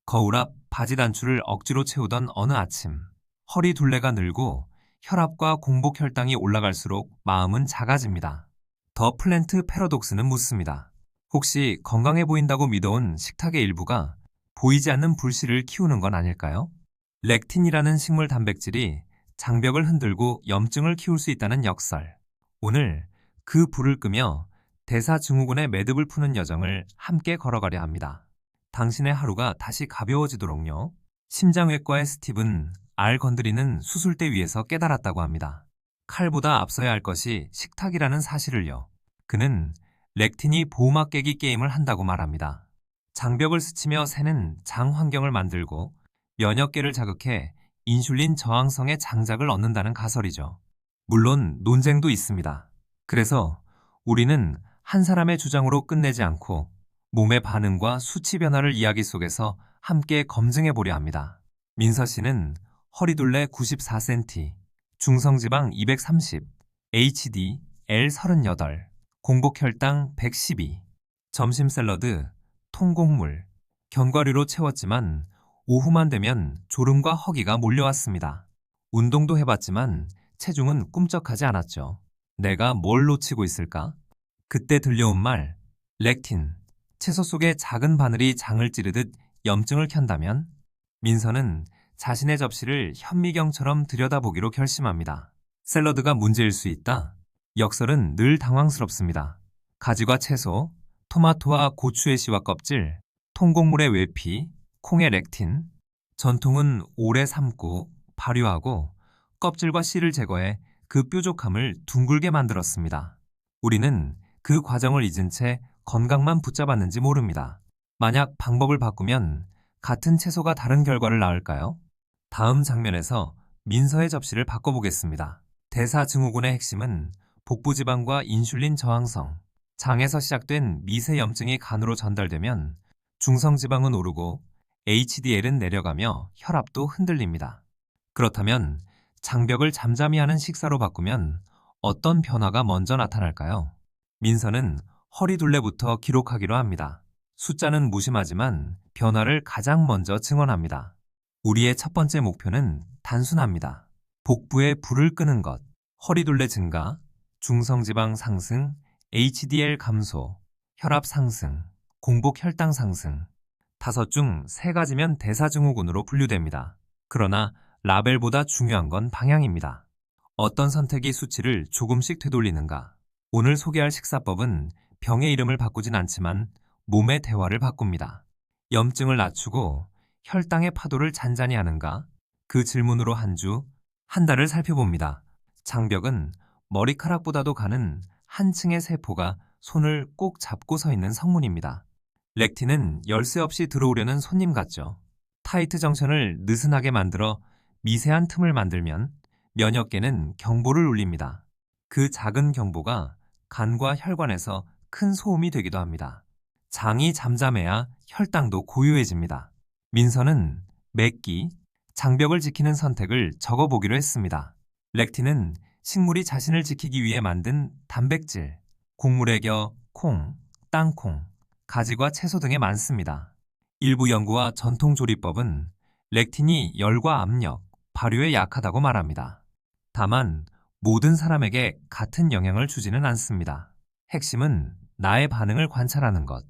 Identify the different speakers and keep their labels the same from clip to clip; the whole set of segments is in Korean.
Speaker 1: 거울 앞 바지 단추를 억지로 채우던 어느 아침, 허리 둘레가 늘고 혈압과 공복 혈당이 올라갈수록 마음은 작아집니다. 더 플랜트 패러독스는 묻습니다. 혹시 건강해 보인다고 믿어온 식탁의 일부가 보이지 않는 불씨를 키우는 건 아닐까요? 렉틴이라는 식물 단백질이 장벽을 흔들고 염증을 키울 수 있다는 역설. 오늘 그 불을 끄며 대사증후군의 매듭을 푸는 여정을 함께 걸어가려 합니다. 당신의 하루가 다시 가벼워지도록요. 심장외과의 스티븐 알 건드리는 수술대 위에서 깨달았다고 합니다. 칼보다 앞서야 할 것이 식탁이라는 사실을요. 그는 렉틴이 보호막 깨기 게임을 한다고 말합니다. 장벽을 스치며 새는 장 환경을 만들고 면역계를 자극해 인슐린 저항성의 장작을 얻는다는 가설이죠. 물론 논쟁도 있습니다. 그래서 우리는 한 사람의 주장으로 끝내지 않고 몸의 반응과 수치 변화를 이야기 속에서 함께 검증해 보려 합니다. 민서 씨는 허리둘레 94cm, 중성지방 230, HDL 38, 공복혈당 112, 점심 샐러드, 통곡물, 견과류로 채웠지만 오후만 되면 졸음과 허기가 몰려왔습니다. 운동도 해봤지만 체중은 꿈쩍하지 않았죠. 내가 뭘 놓치고 있을까? 그때 들려온 말, 렉틴, 채소 속의 작은 바늘이 장을 찌르듯 염증을 켠다면 민서는 자신의 접시를 현미경처럼 들여다보기로 결심합니다. 샐러드가 문제일 수 있다. 역설은 늘 당황스럽습니다. 가지과 채소, 토마토와 고추의 씨와 껍질, 통곡물의 외피, 콩의 렉틴, 전통은 오래 삶고 발효하고 껍질과 씨를 제거해 그 뾰족함을 둥글게 만들었습니다. 우리는 그 과정을 잊은 채 건강만 붙잡았는지 모릅니다. 만약 방법을 바꾸면 같은 채소가 다른 결과를 낳을까요? 다음 장면에서 민서의 접시를 바꿔보겠습니다. 대사증후군의 핵심은 복부지방과 인슐린 저항성, 장에서 시작된 미세 염증이 간으로 전달되면 중성지방은 오르고 HDL은 내려가며 혈압도 흔들립니다. 그렇다면 장벽을 잠잠히 하는 식사로 바꾸면 어떤 변화가 먼저 나타날까요? 민서는 허리둘레부터 기록하기로 합니다. 숫자는 무심하지만 변화를 가장 먼저 증언합니다. 우리의 첫 번째 목표는 단순합니다. 복부에 불을 끄는 것, 허리둘레 증가, 중성지방 상승, HDL 감소, 혈압 상승, 공복 혈당 상승. 5 중 3가지면 대사증후군으로 분류됩니다. 그러나 라벨보다 중요한 건 방향입니다. 어떤 선택이 수치를 조금씩 되돌리는가? 오늘 소개할 식사법은 병의 이름을 바꾸진 않지만 몸의 대화를 바꿉니다. 염증을 낮추고 혈당의 파도를 잔잔히 하는가? 그 질문으로 한 달을 살펴봅니다. 장벽은 머리카락보다도 가는 한 층의 세포가 손을 꼭 잡고 서 있는 성문입니다. 렉틴은 열쇠 없이 들어오려는 손님 같죠. 타이트 정션을 느슨하게 만들어 미세한 틈을 만들면 면역계는 경보를 울립니다. 그 작은 경보가 간과 혈관에서 큰 소음이 되기도 합니다. 장이 잠잠해야 혈당도 고요해집니다. 민서는 맵기, 장벽을 지키는 선택을 적어보기로 했습니다. 렉틴은 식물이 자신을 지키기 위해 만든 단백질, 곡물에 겨 콩, 땅콩, 가지과 채소 등에 많습니다. 일부 연구와 전통 조리법은 렉틴이 열과 압력, 발효에 약하다고 말합니다. 다만 모든 사람에게 같은 영향을 주지는 않습니다. 핵심은 나의 반응을 관찰하는 것.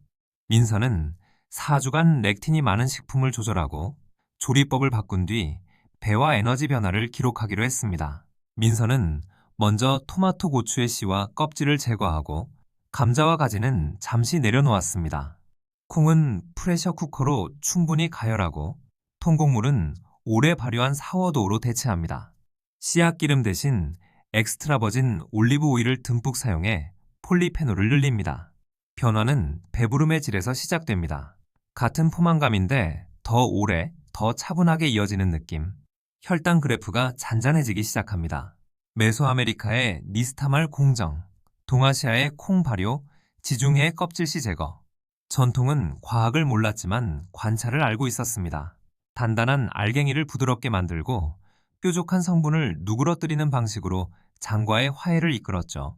Speaker 1: 민서는 4주간 렉틴이 많은 식품을 조절하고 조리법을 바꾼 뒤 배와 에너지 변화를 기록하기로 했습니다. 민서는 먼저 토마토 고추의 씨와 껍질을 제거하고 감자와 가지는 잠시 내려놓았습니다. 콩은 프레셔 쿠커로 충분히 가열하고 통곡물은 오래 발효한 사워도우로 대체합니다. 씨앗 기름 대신 엑스트라 버진 올리브 오일을 듬뿍 사용해 폴리페놀을 늘립니다. 변화는 배부름의 질에서 시작됩니다. 같은 포만감인데 더 오래, 더 차분하게 이어지는 느낌. 혈당 그래프가 잔잔해지기 시작합니다. 메소아메리카의 니스타말 공정, 동아시아의 콩 발효, 지중해의 껍질씨 제거. 전통은 과학을 몰랐지만 관찰을 알고 있었습니다. 단단한 알갱이를 부드럽게 만들고 뾰족한 성분을 누그러뜨리는 방식으로 장과의 화해를 이끌었죠.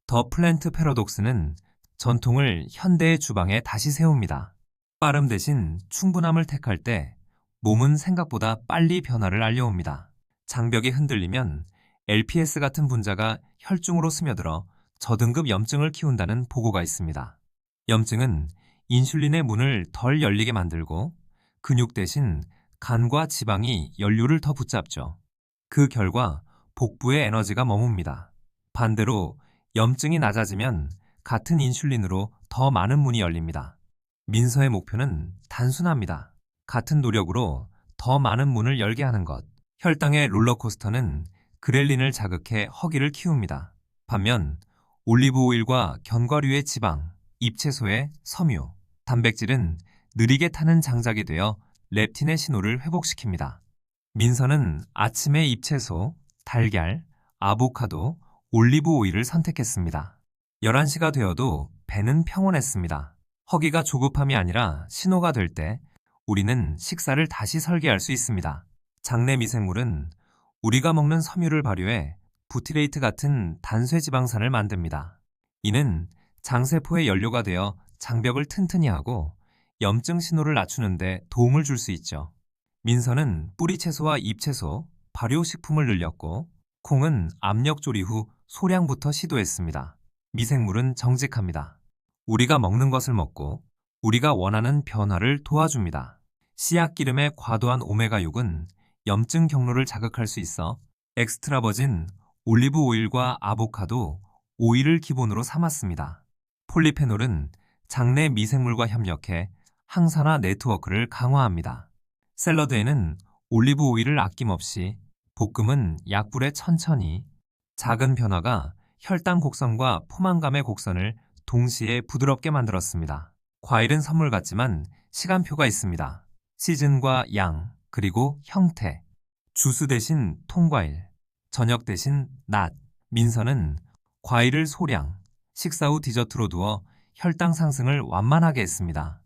Speaker 1: 더 플랜트 패러독스는 전통을 현대의 주방에 다시 세웁니다. 빠름 대신 충분함을 택할 때 몸은 생각보다 빨리 변화를 알려옵니다. 장벽이 흔들리면 LPS 같은 분자가 혈중으로 스며들어 저등급 염증을 키운다는 보고가 있습니다. 염증은 인슐린의 문을 덜 열리게 만들고 근육 대신 간과 지방이 연료를 더 붙잡죠. 그 결과 복부의 에너지가 머뭅니다. 반대로 염증이 낮아지면 같은 인슐린으로 더 많은 문이 열립니다. 민서의 목표는 단순합니다. 같은 노력으로 더 많은 문을 열게 하는 것. 혈당의 롤러코스터는 그렐린을 자극해 허기를 키웁니다. 반면 올리브 오일과 견과류의 지방, 잎채소의 섬유, 단백질은 느리게 타는 장작이 되어 렙틴의 신호를 회복시킵니다. 민서는 아침에 잎채소, 달걀, 아보카도, 올리브 오일을 선택했습니다. 11시가 되어도 배는 평온했습니다. 허기가 조급함이 아니라 신호가 될 때 우리는 식사를 다시 설계할 수 있습니다. 장내 미생물은 우리가 먹는 섬유를 발효해 부티레이트 같은 단쇄지방산을 만듭니다. 이는 장세포의 연료가 되어 장벽을 튼튼히 하고 염증 신호를 낮추는 데 도움을 줄 수 있죠. 민서는 뿌리채소와 잎채소, 발효식품을 늘렸고 콩은 압력 조리 후 소량부터 시도했습니다. 미생물은 정직합니다. 우리가 먹는 것을 먹고 우리가 원하는 변화를 도와줍니다. 씨앗기름의 과도한 오메가6은 염증 경로를 자극할 수 있어 엑스트라버진 올리브 오일과 아보카도, 오일을 기본으로 삼았습니다. 폴리페놀은 장내 미생물과 협력해 항산화 네트워크를 강화합니다. 샐러드에는 올리브 오일을 아낌없이, 볶음은 약불에 천천히, 작은 변화가 혈당 곡선과 포만감의 곡선을 동시에 부드럽게 만들었습니다. 과일은 선물 같지만 시간표가 있습니다. 시즌과 양, 그리고 형태. 주스 대신 통과일, 저녁 대신 낮. 민서는 과일을 소량, 식사 후 디저트로 두어 혈당 상승을 완만하게 했습니다.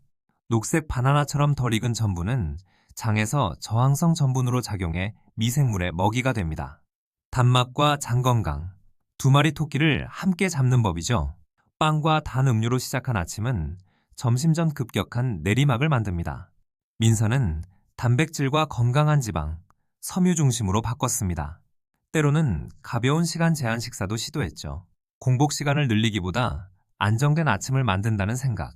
Speaker 1: 녹색 바나나처럼 덜 익은 전분은 장에서 저항성 전분으로 작용해 미생물의 먹이가 됩니다. 단맛과 장 건강, 두 마리 토끼를 함께 잡는 법이죠. 빵과 단 음료로 시작한 아침은 점심 전 급격한 내리막을 만듭니다. 민서는 단백질과 건강한 지방, 섬유 중심으로 바꿨습니다. 때로는 가벼운 시간 제한 식사도 시도했죠. 공복 시간을 늘리기보다 안정된 아침을 만든다는 생각.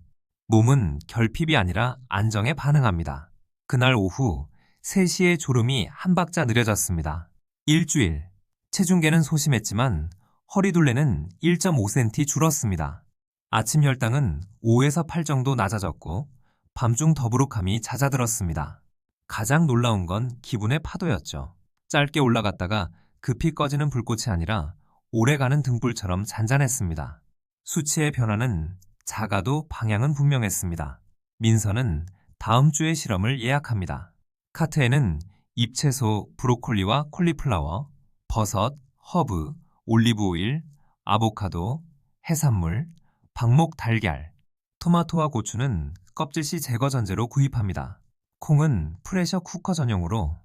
Speaker 1: 몸은 결핍이 아니라 안정에 반응합니다. 그날 오후 3시에 졸음이 한 박자 느려졌습니다. 일주일. 체중계는 소심했지만 허리둘레는 1.5cm 줄었습니다. 아침 혈당은 5에서 8 정도 낮아졌고 밤중 더부룩함이 잦아들었습니다. 가장 놀라운 건 기분의 파도였죠. 짧게 올라갔다가 급히 꺼지는 불꽃이 아니라 오래가는 등불처럼 잔잔했습니다. 수치의 변화는 작아도 방향은 분명했습니다. 민서는 다음 주의 실험을 예약합니다. 카트에는 잎채소, 브로콜리와 콜리플라워, 버섯, 허브, 올리브 오일, 아보카도, 해산물, 방목 달걀, 토마토와 고추는 껍질씨 제거 전제로 구입합니다. 콩은 프레셔 쿠커 전용으로,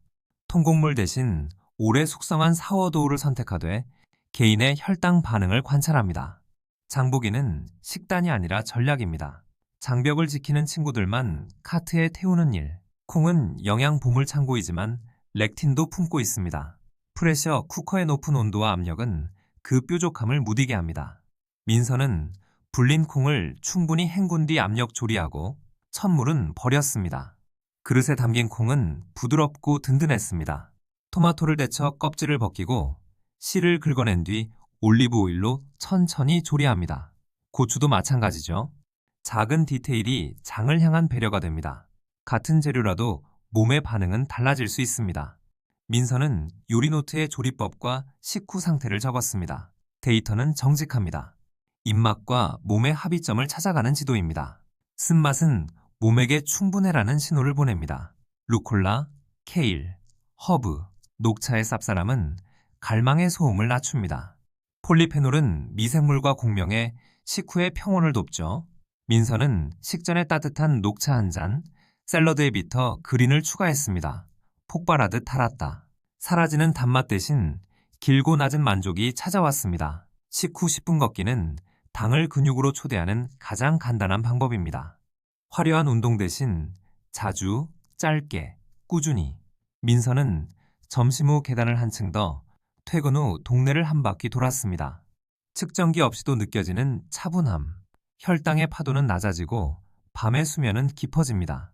Speaker 1: 통곡물 대신 오래 숙성한 사워도우를 선택하되 개인의 혈당 반응을 관찰합니다. 장보기는 식단이 아니라 전략입니다. 장벽을 지키는 친구들만 카트에 태우는 일. 콩은 영양 보물 창고이지만 렉틴도 품고 있습니다. 프레셔 쿠커의 높은 온도와 압력은 그 뾰족함을 무디게 합니다. 민서는 불린 콩을 충분히 헹군 뒤 압력 조리하고 첫물은 버렸습니다. 그릇에 담긴 콩은 부드럽고 든든했습니다. 토마토를 데쳐 껍질을 벗기고 씨를 긁어낸 뒤 올리브 오일로 천천히 조리합니다. 고추도 마찬가지죠. 작은 디테일이 장을 향한 배려가 됩니다. 같은 재료라도 몸의 반응은 달라질 수 있습니다. 민서는 요리노트에 조리법과 식후 상태를 적었습니다. 데이터는 정직합니다. 입맛과 몸의 합의점을 찾아가는 지도입니다. 쓴맛은 몸에게 충분해라는 신호를 보냅니다. 루콜라, 케일, 허브, 녹차의 쌉싸름은 갈망의 소음을 낮춥니다. 폴리페놀은 미생물과 공명해 식후의 평온을 돕죠. 민서는 식전에 따뜻한 녹차 한 잔, 샐러드에 비터 그린을 추가했습니다. 폭발하듯 달았다. 사라지는 단맛 대신 길고 낮은 만족이 찾아왔습니다. 식후 10분 걷기는 당을 근육으로 초대하는 가장 간단한 방법입니다. 화려한 운동 대신 자주, 짧게, 꾸준히. 민서는 점심 후 계단을 한층 더, 퇴근 후 동네를 한 바퀴 돌았습니다. 측정기 없이도 느껴지는 차분함. 혈당의 파도는 낮아지고 밤의 수면은 깊어집니다.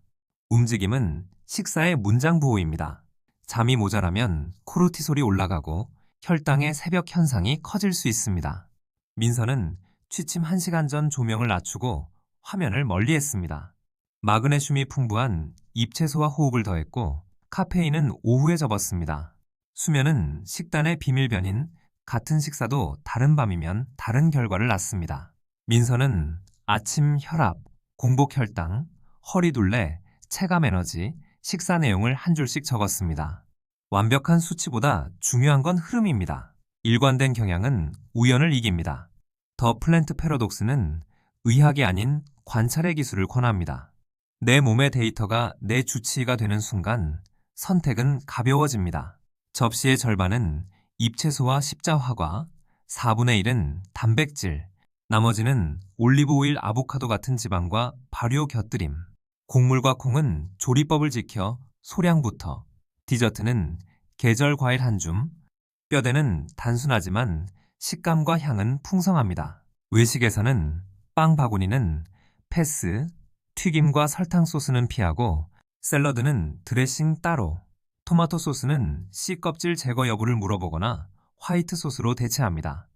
Speaker 1: 움직임은 식사의 문장 보호입니다. 잠이 모자라면 코르티솔이 올라가고 혈당의 새벽 현상이 커질 수 있습니다. 민서는 취침 1시간 전 조명을 낮추고 화면을 멀리했습니다. 마그네슘이 풍부한 잎채소와 호흡을 더했고 카페인은 오후에 접었습니다. 수면은 식단의 비밀변인 같은 식사도 다른 밤이면 다른 결과를 낳습니다. 민서는 아침 혈압, 공복 혈당, 허리둘레, 체감 에너지, 식사 내용을 한 줄씩 적었습니다. 완벽한 수치보다 중요한 건 흐름입니다. 일관된 경향은 우연을 이깁니다. 더 플랜트 패러독스는 의학이 아닌 관찰의 기술을 권합니다. 내 몸의 데이터가 내 주치의가 되는 순간 선택은 가벼워집니다. 접시의 절반은 잎채소와 십자화과, 4분의 1은 단백질, 나머지는 올리브 오일, 아보카도 같은 지방과 발효 곁들임. 곡물과 콩은 조리법을 지켜 소량부터, 디저트는 계절 과일 한 줌, 뼈대는 단순하지만 식감과 향은 풍성합니다. 외식에서는 빵 바구니는 패스, 튀김과 설탕 소스는 피하고 샐러드는 드레싱 따로, 토마토 소스는 씨 껍질 제거 여부를 물어보거나 화이트 소스로 대체합니다.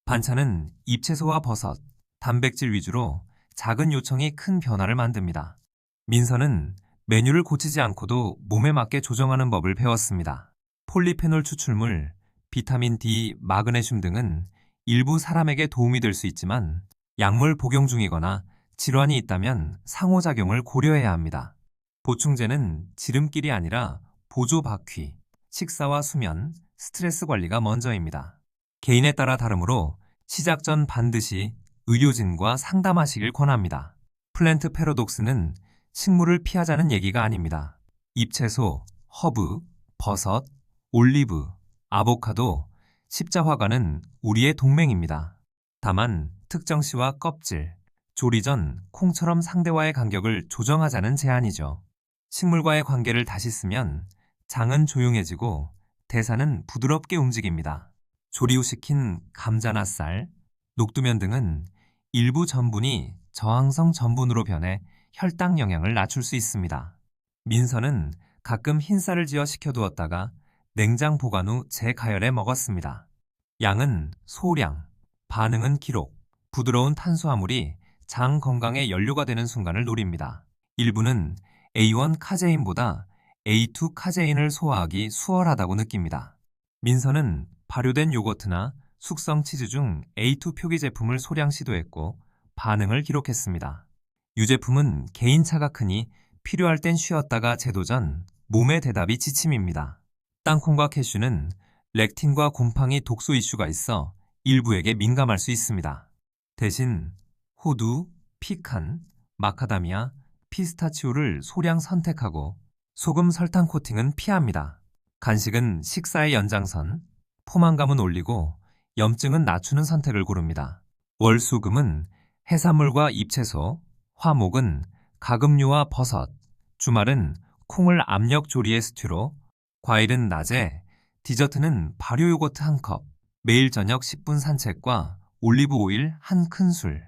Speaker 1: 반찬은 잎채소와 버섯, 단백질 위주로 작은 요청이 큰 변화를 만듭니다. 민서는 메뉴를 고치지 않고도 몸에 맞게 조정하는 법을 배웠습니다. 폴리페놀 추출물, 비타민 D, 마그네슘 등은 일부 사람에게 도움이 될 수 있지만 약물 복용 중이거나 질환이 있다면 상호작용을 고려해야 합니다. 보충제는 지름길이 아니라 보조 바퀴, 식사와 수면, 스트레스 관리가 먼저입니다. 개인에 따라 다르므로 시작 전 반드시 의료진과 상담하시길 권합니다. 플랜트 패러독스는 식물을 피하자는 얘기가 아닙니다. 잎채소, 허브, 버섯, 올리브, 아보카도, 십자화과는 우리의 동맹입니다. 다만 특정 씨와 껍질, 조리 전 콩처럼 상대와의 간격을 조정하자는 제안이죠. 식물과의 관계를 다시 쓰면 장은 조용해지고 대사는 부드럽게 움직입니다. 조리 후 식힌 감자나 쌀, 녹두면 등은 일부 전분이 저항성 전분으로 변해 혈당 영향을 낮출 수 있습니다. 민서는 가끔 흰쌀을 지어 식혀두었다가 냉장 보관 후 재가열해 먹었습니다. 양은 소량, 반응은 기록, 부드러운 탄수화물이 장 건강의 연료가 되는 순간을 노립니다. 일부는 A1 카제인보다 A2 카제인을 소화하기 수월하다고 느낍니다. 민서는 발효된 요거트나 숙성 치즈 중 A2 표기 제품을 소량 시도했고 반응을 기록했습니다. 유제품은 개인차가 크니 필요할 땐 쉬었다가 재도전, 몸의 대답이 지침입니다. 땅콩과 캐슈는 렉틴과 곰팡이 독소 이슈가 있어 일부에게 민감할 수 있습니다. 대신 호두, 피칸, 마카다미아, 피스타치오를 소량 선택하고 소금 설탕 코팅은 피합니다. 간식은 식사의 연장선, 포만감은 올리고 염증은 낮추는 선택을 고릅니다. 월수금은 해산물과 잎채소, 화목은 가금류와 버섯, 주말은 콩을 압력 조리의 스튜로, 과일은 낮에, 디저트는 발효 요거트 1컵, 매일 저녁 10분 산책과 올리브 오일 1큰술.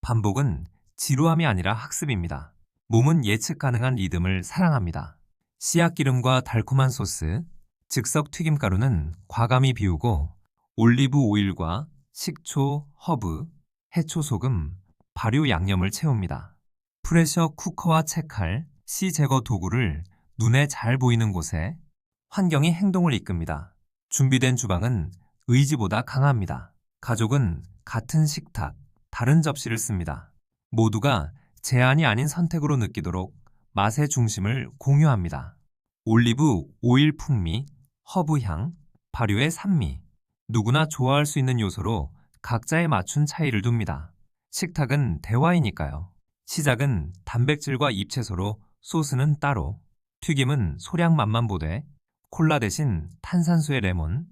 Speaker 1: 반복은 지루함이 아니라 학습입니다. 몸은 예측 가능한 리듬을 사랑합니다. 씨앗기름과 달콤한 소스, 즉석 튀김가루는 과감히 비우고 올리브 오일과 식초, 허브, 해초 소금, 발효 양념을 채웁니다. 프레셔 쿠커와 채칼, 씨 제거 도구를 눈에 잘 보이는 곳에 환경이 행동을 이끕니다. 준비된 주방은 의지보다 강합니다. 가족은 같은 식탁, 다른 접시를 씁니다. 모두가 제한이 아닌 선택으로 느끼도록 맛의 중심을 공유합니다. 올리브 오일 풍미, 허브 향, 발효의 산미, 누구나 좋아할 수 있는 요소로 각자에 맞춘 차이를 둡니다. 식탁은 대화이니까요. 시작은 단백질과 잎채소로 소스는 따로, 튀김은 소량 맛만 보되, 콜라 대신 탄산수의 레몬,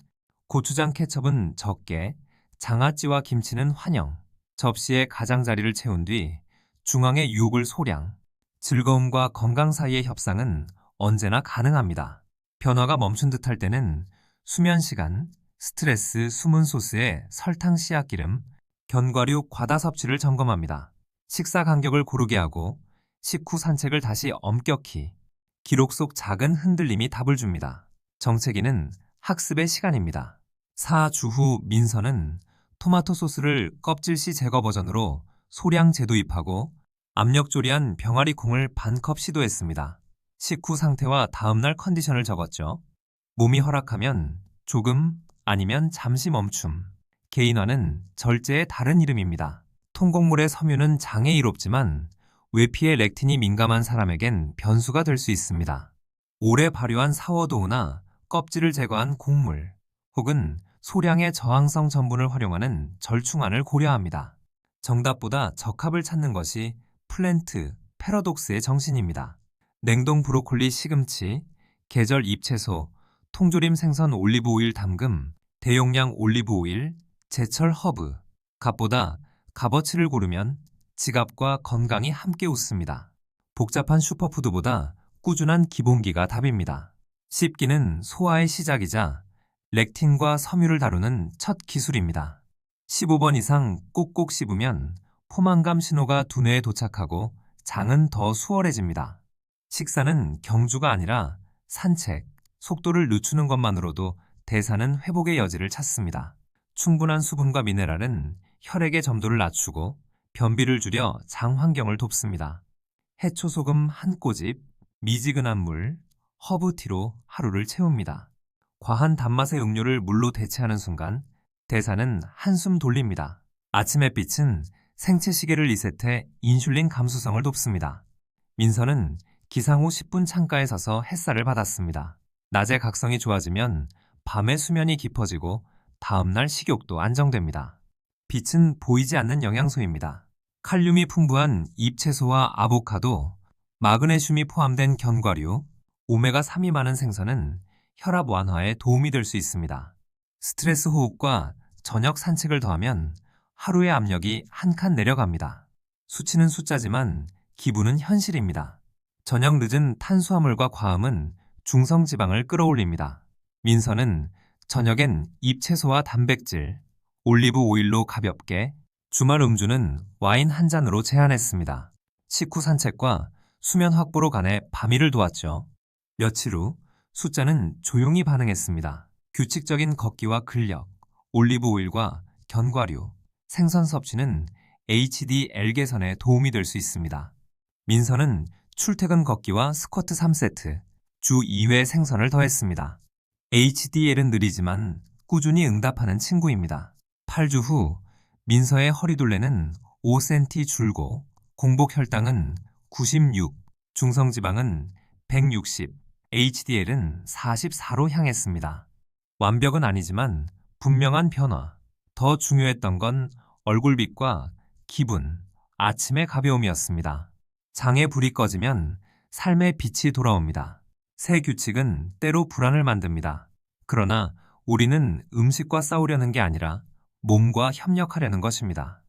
Speaker 1: 고추장 케첩은 적게, 장아찌와 김치는 환영, 접시에 가장자리를 채운 뒤 중앙에 유혹을 소량, 즐거움과 건강 사이의 협상은 언제나 가능합니다. 변화가 멈춘 듯할 때는 수면 시간, 스트레스, 숨은 소스에 설탕, 씨앗기름, 견과류, 과다 섭취를 점검합니다. 식사 간격을 고르게 하고 식후 산책을 다시 엄격히, 기록 속 작은 흔들림이 답을 줍니다. 정체기는 학습의 시간입니다. 4주 후 민서는 토마토 소스를 껍질씨 제거 버전으로 소량 재도입하고 압력 조리한 병아리 콩을 반컵 시도했습니다. 식후 상태와 다음날 컨디션을 적었죠. 몸이 허락하면 조금, 아니면 잠시 멈춤. 개인화는 절제의 다른 이름입니다. 통곡물의 섬유는 장에 이롭지만 외피의 렉틴이 민감한 사람에겐 변수가 될 수 있습니다. 오래 발효한 사워도우나 껍질을 제거한 곡물, 혹은 소량의 저항성 전분을 활용하는 절충안을 고려합니다. 정답보다 적합을 찾는 것이 플랜트 패러독스의 정신입니다. 냉동 브로콜리, 시금치, 계절 잎채소, 통조림 생선, 올리브 오일, 담금, 대용량 올리브 오일, 제철 허브, 값보다 값어치를 고르면 지갑과 건강이 함께 웃습니다. 복잡한 슈퍼푸드보다 꾸준한 기본기가 답입니다. 씹기는 소화의 시작이자 렉틴과 섬유를 다루는 첫 기술입니다. 15번 이상 꼭꼭 씹으면 포만감 신호가 두뇌에 도착하고 장은 더 수월해집니다. 식사는 경주가 아니라 산책, 속도를 늦추는 것만으로도 대사는 회복의 여지를 찾습니다. 충분한 수분과 미네랄은 혈액의 점도를 낮추고 변비를 줄여 장 환경을 돕습니다. 해초 소금 한 꼬집, 미지근한 물, 허브티로 하루를 채웁니다. 과한 단맛의 음료를 물로 대체하는 순간 대사는 한숨 돌립니다. 아침 햇빛은 생체 시계를 리셋해 인슐린 감수성을 돕습니다. 민서는 기상 후 10분 창가에 서서 햇살을 받았습니다. 낮에 각성이 좋아지면 밤에 수면이 깊어지고 다음날 식욕도 안정됩니다. 빛은 보이지 않는 영양소입니다. 칼륨이 풍부한 잎채소와 아보카도, 마그네슘이 포함된 견과류, 오메가3이 많은 생선은 혈압 완화에 도움이 될 수 있습니다. 스트레스 호흡과 저녁 산책을 더하면 하루의 압력이 한 칸 내려갑니다. 수치는 숫자지만 기분은 현실입니다. 저녁 늦은 탄수화물과 과음은 중성지방을 끌어올립니다. 민서는 저녁엔 잎채소와 단백질, 올리브 오일로 가볍게, 주말 음주는 와인 한 잔으로 제한했습니다. 식후 산책과 수면 확보로 간에 밤이를 도왔죠. 며칠 후 숫자는 조용히 반응했습니다. 규칙적인 걷기와 근력, 올리브 오일과 견과류, 생선 섭취는 HDL 개선에 도움이 될 수 있습니다. 민서는 출퇴근 걷기와 스쿼트 3세트, 주 2회 생선을 더했습니다. HDL은 느리지만 꾸준히 응답하는 친구입니다. 8주 후 민서의 허리둘레는 5cm 줄고 공복 혈당은 96, 중성지방은 160, HDL은 44로 향했습니다. 완벽은 아니지만 분명한 변화. 더 중요했던 건 얼굴빛과 기분, 아침의 가벼움이었습니다. 장에 불이 꺼지면 삶의 빛이 돌아옵니다. 새 규칙은 때로 불안을 만듭니다. 그러나 우리는 음식과 싸우려는 게 아니라 몸과 협력하려는 것입니다.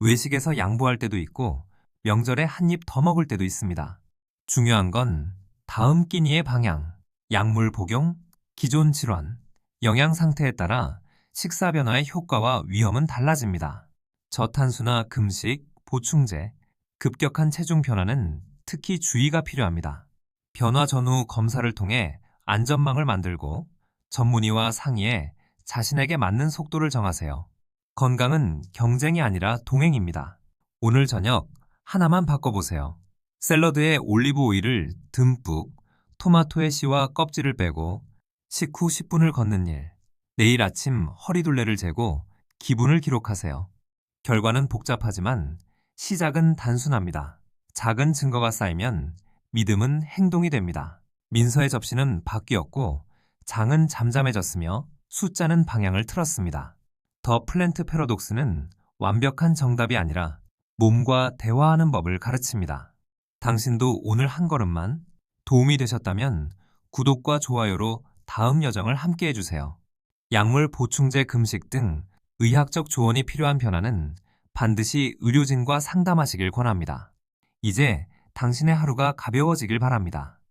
Speaker 1: 외식에서 양보할 때도 있고 명절에 한 입 더 먹을 때도 있습니다. 중요한 건 다음 끼니의 방향, 약물 복용, 기존 질환, 영양 상태에 따라 식사 변화의 효과와 위험은 달라집니다. 저탄수나 금식, 보충제, 급격한 체중 변화는 특히 주의가 필요합니다. 변화 전후 검사를 통해 안전망을 만들고 전문의와 상의해 자신에게 맞는 속도를 정하세요. 건강은 경쟁이 아니라 동행입니다. 오늘 저녁 하나만 바꿔보세요. 샐러드에 올리브 오일을 듬뿍, 토마토의 씨와 껍질을 빼고 식후 10분을 걷는 일. 내일 아침 허리둘레를 재고 기분을 기록하세요. 결과는 복잡하지만 시작은 단순합니다. 작은 증거가 쌓이면 믿음은 행동이 됩니다. 민서의 접시는 바뀌었고 장은 잠잠해졌으며 숫자는 방향을 틀었습니다. 더 플랜트 패러독스는 완벽한 정답이 아니라 몸과 대화하는 법을 가르칩니다. 당신도 오늘 한 걸음만 도움이 되셨다면 구독과 좋아요로 다음 여정을 함께 해주세요. 약물 보충제, 금식 등 의학적 조언이 필요한 변화는 반드시 의료진과 상담하시길 권합니다. 이제 당신의 하루가 가벼워지길 바랍니다.